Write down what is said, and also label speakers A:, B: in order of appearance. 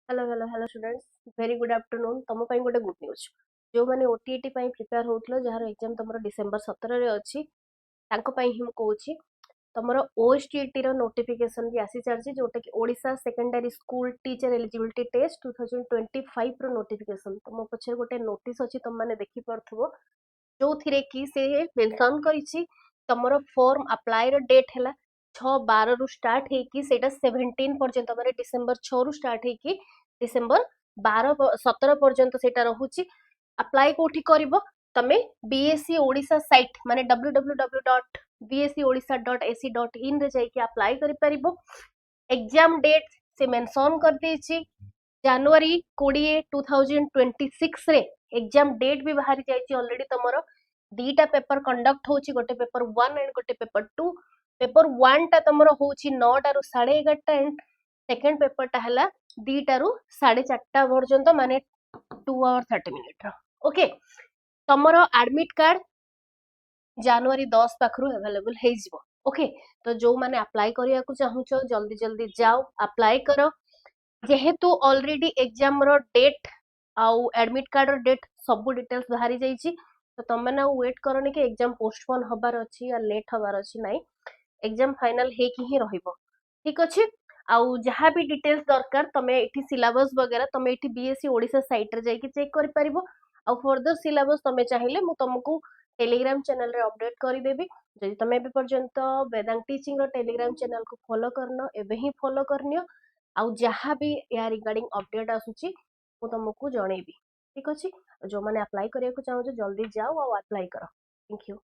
A: Hello hello hello students very good afternoon तुम गोटे good news जो मैंने ओटीईटी प्रिपेयर होउतलो जहार एग्जाम तुम डिसेंबर 17 रे अच्छी ही मैं कहूँ तुम ओएसटीटी रो नोटिफिकेशन भी आसी सारी जोटा कि Odisha secondary school teacher eligibility test 2025 रो नोटिफिकेशन तुम पछे गोटे नोटिस अच्छी तुम मैंने देखि पड़थबो जो थिरे कि से मेंशन करिछि तमरो फॉर्म अप्लाई रो डेट हैला 6/12 रु स्टार्ट हेकी सेटा 17 पर्यंत माने डिसेंबर 6 रु स्टार्ट हेकी डिसेंबर 17 पर्यंत सेटा रहुछि अप्लाई कोठी करिवो तमे बीएससी ओडिशा साइट माने www.bscodisha.ac.in रे जाइके अप्लाई करि परिबो एग्जाम डेट से मेंशन कर देछि जनवरी 20 2026 रे एग्जाम डेट भी बाहरी जाइए ऑलरेडी तुमरो दीटा पेपर कंडक्ट होची गोटे पेपर 1 एंड गोटे पेपर 2 पेपर 1 टा तुमरो होची 9 टा रु 11:30 एंड सेकंड पेपर टा हला 2 टा रु 4:30 पर्यंत माने 2 आवर 30 मिनिट रो ओके तुमरो एडमिट कार्ड जनवरी 10 पाखरु अवेलेबल हे जिवो ओके तो जो माने अप्लाई करिया को चाहूचो जल्दी जल्दी जाओ अप्लाई करो जेहेतु ऑलरेडी एग्जाम रो डेट आउ एडमिट कार्ड रो डेट सब डिटेल्स बाहरी जाइछि तो तमे ना वेट करनी कि एग्जाम पोस्टपोन हबार अछि या लेट हबार अछि नाही एग्जाम फाइनल हे कि ही रहिबो ठीक अछि आउ जहाँ भी डिटेल्स दरकार तमे एठी सिलेबस वगैरह तमे एठी बीएससी ओडिशा साइट रे जाई कि चेक करि परिबो आउ फर्दर सिलेबस तमे चाहिले मु तुमको टेलीग्राम चैनल रे अपडेट करि देबी जदि तमे एबे पर्यंत वेदांत टीचिंग रो टेलीग्राम चैनल को फॉलो करनो एबे ही फॉलो करनियो आउ जहाँ भी या रिगार्डिंग अपडेट आसुची मु तुमको जणेबी ठीक अछि जो माने अप्लाई करिया को चाहो जल्दी जाओ और अप्लाई करो थैंक यू।